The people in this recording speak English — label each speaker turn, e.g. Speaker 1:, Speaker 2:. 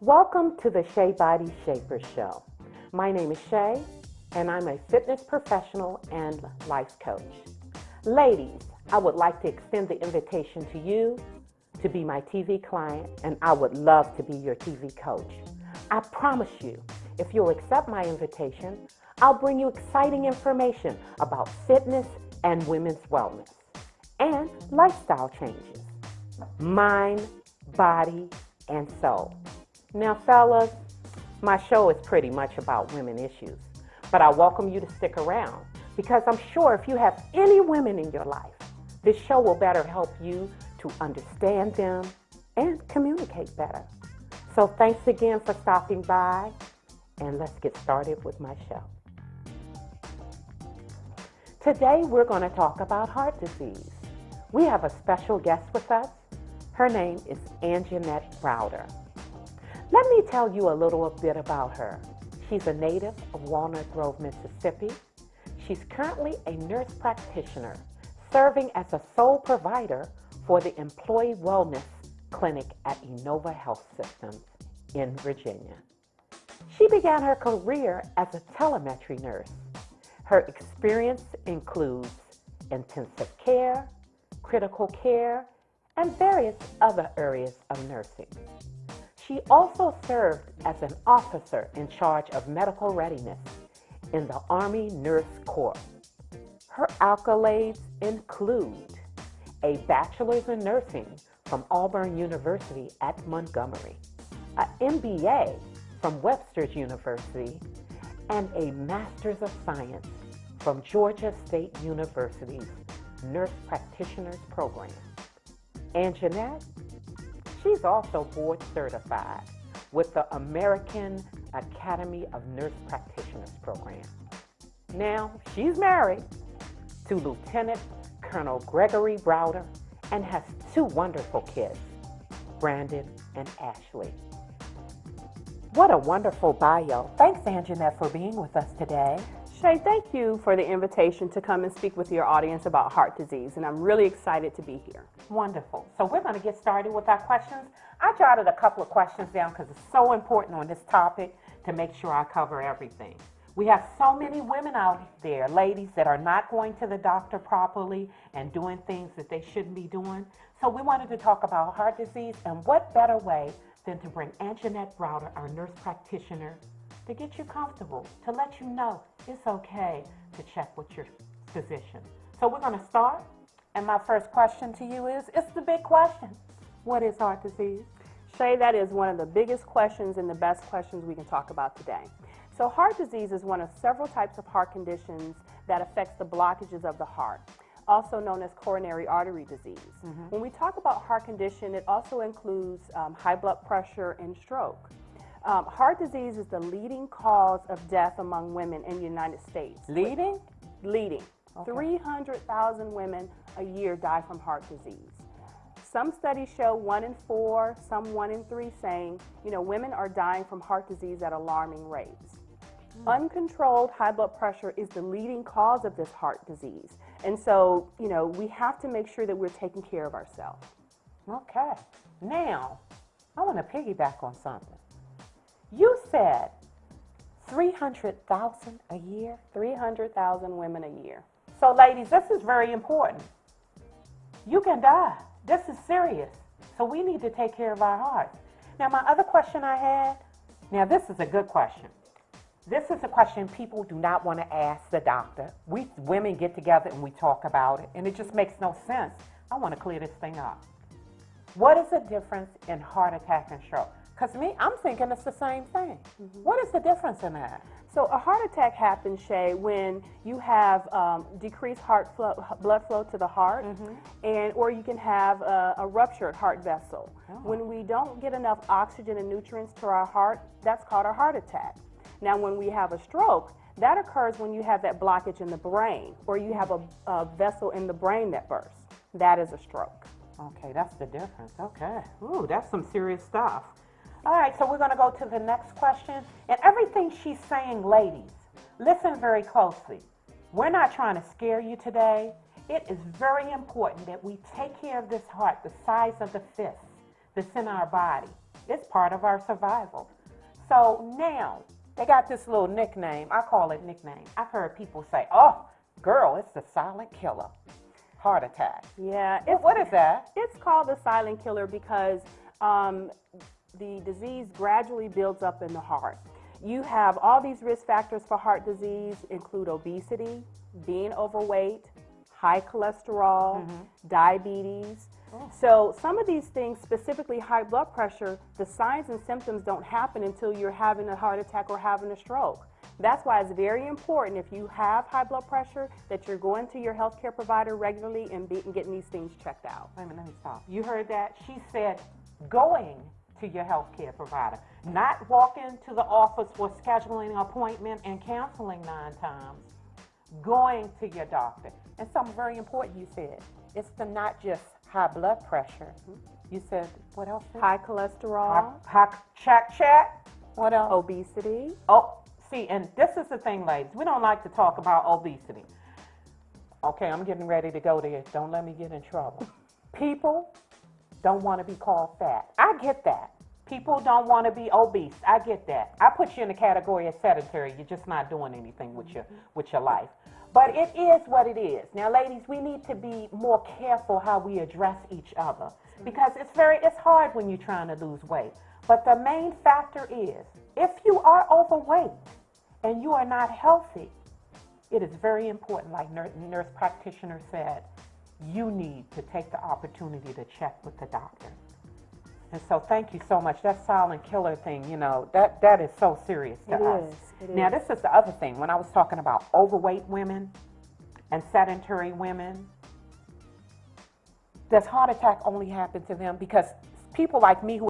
Speaker 1: Welcome to the SheyBodyShapers show. My name is Shay, and I'm a fitness professional and life coach. Ladies, I would like to extend the invitation to you to be my TV client, and I would love to be your TV coach. I promise you, if you'll accept my invitation, I'll bring you exciting information about fitness and women's wellness and lifestyle changes, mind, body, and soul. Now, fellas, my show is pretty much about women issues, but I welcome you to stick around because I'm sure if you have any women in your life, this show will better help you to understand them and communicate better. So thanks again for stopping by, and let's get started with my show. Today, we're going to talk about heart disease. We have a special guest with us. Her name is Anjanette Browder. Let me tell you a little bit about her. She's a native of Walnut Grove, Mississippi. She's currently a nurse practitioner serving as a sole provider for the Employee Wellness Clinic at Inova Health Systems in Virginia. She began her career as a telemetry nurse. Her experience includes intensive care, critical care, and various other areas of nursing. She also served as an officer in charge of medical readiness in the Army Nurse Corps. Her accolades include a bachelor's in nursing from Auburn University at Montgomery, an MBA from Webster's University, and a Master's of Science from Georgia State University's Nurse Practitioners Program. Anjanette, she's also board certified with the American Academy of Nurse Practitioners Program. Now, she's married to Lieutenant Colonel Gregory Browder and has two wonderful kids, Brandon and Ashley. What a wonderful bio. Thanks, Anjanette, for being with us today.
Speaker 2: Shay, thank you for the invitation to come and speak with your audience about heart disease, and I'm really excited to be here.
Speaker 1: Wonderful. So we're going to get started with our questions. I jotted a couple of questions down because it's so important on this topic to make sure I cover everything. We have so many women out there, ladies, that are not going to the doctor properly and doing things that they shouldn't be doing. So we wanted to talk about heart disease, and what better way than to bring Anjanette Browder, our nurse practitioner, to get you comfortable, to let you know it's okay to check with your physician. So we're going to start, and my first question to you is, it's the big question. What is heart disease?
Speaker 2: Shay, that is one of the biggest questions and the best questions we can talk about today. So heart disease is one of several types of heart conditions that affects the blockages of the heart, also known as coronary artery disease. When we talk about heart condition, it also includes high blood pressure and stroke. Heart disease is the leading cause of death among women in the United States.
Speaker 1: Leading?
Speaker 2: Leading.
Speaker 1: Okay.
Speaker 2: 300,000 women a year die from heart disease. Some studies show 1 in 4, some 1 in 3 saying, women are dying from heart disease at alarming rates. Uncontrolled high blood pressure is the leading cause of this heart disease. And so, we have to make sure that we're taking care of ourselves.
Speaker 1: Okay. Now, I want to piggyback on something. You said 300,000 a year?
Speaker 2: 300,000 women a year.
Speaker 1: So, ladies, this is very important. You can die. This is serious. So we need to take care of our hearts. Now, my other question I had, now this is a good question. This is a question people do not want to ask the doctor. We women get together and we talk about it, and it just makes no sense. I want to clear this thing up. What is the difference in heart attack and stroke? Because I'm thinking it's the same thing. What is the difference in that?
Speaker 2: So a heart attack happens, Shay, when you have decreased blood flow to the heart, or you can have a ruptured heart vessel. When we don't get enough oxygen and nutrients to our heart, that's called a heart attack. Now, when we have a stroke, that occurs when you have that blockage in the brain, or you have a vessel in the brain that bursts. That is a stroke.
Speaker 1: Okay, that's the difference. Okay. Ooh, that's some serious stuff. All right, so we're going to go to the next question. And everything she's saying, ladies, listen very closely. We're not trying to scare you today. It is very important that we take care of this heart, the size of the fist that's in our body. It's part of our survival. So now, they got this little nickname. I call it nickname. I've heard people say, oh, girl, it's the silent killer. Heart attack.
Speaker 2: Yeah.
Speaker 1: What is that?
Speaker 2: It's called the silent killer because the disease gradually builds up in the heart. You have all these risk factors for heart disease include obesity, being overweight, high cholesterol, diabetes. So some of these things, specifically high blood pressure, the signs and symptoms don't happen until you're having a heart attack or having a stroke. That's why it's very important if you have high blood pressure that you're going to your healthcare provider regularly and getting these things checked out.
Speaker 1: Wait a minute, let me stop. You heard that? She said going to your healthcare provider, not walking to the office for scheduling an appointment and canceling 9 times. Going to your doctor. And something very important you said. It's not just high blood pressure. You said, what else?
Speaker 2: High cholesterol.
Speaker 1: Check. What else?
Speaker 2: Obesity.
Speaker 1: Oh, see, and this is the thing, ladies. We don't like to talk about obesity. Okay, I'm getting ready to go there. Don't let me get in trouble. People don't want to be called fat. I get that. People don't want to be obese. I get that. I put you in the category of sedentary. You're just not doing anything with your life. But it is what it is. Now, ladies, we need to be more careful how we address each other because it's hard when you're trying to lose weight. But the main factor is if you are overweight and you are not healthy, it is very important, like nurse practitioner said, you need to take the opportunity to check with the doctor. And so thank you so much. That silent killer thing, you know, that is so serious to us.
Speaker 2: It
Speaker 1: Now,
Speaker 2: is.
Speaker 1: this is the other thing. When I was talking about overweight women and sedentary women, does heart attack only happen to them? Because people like me who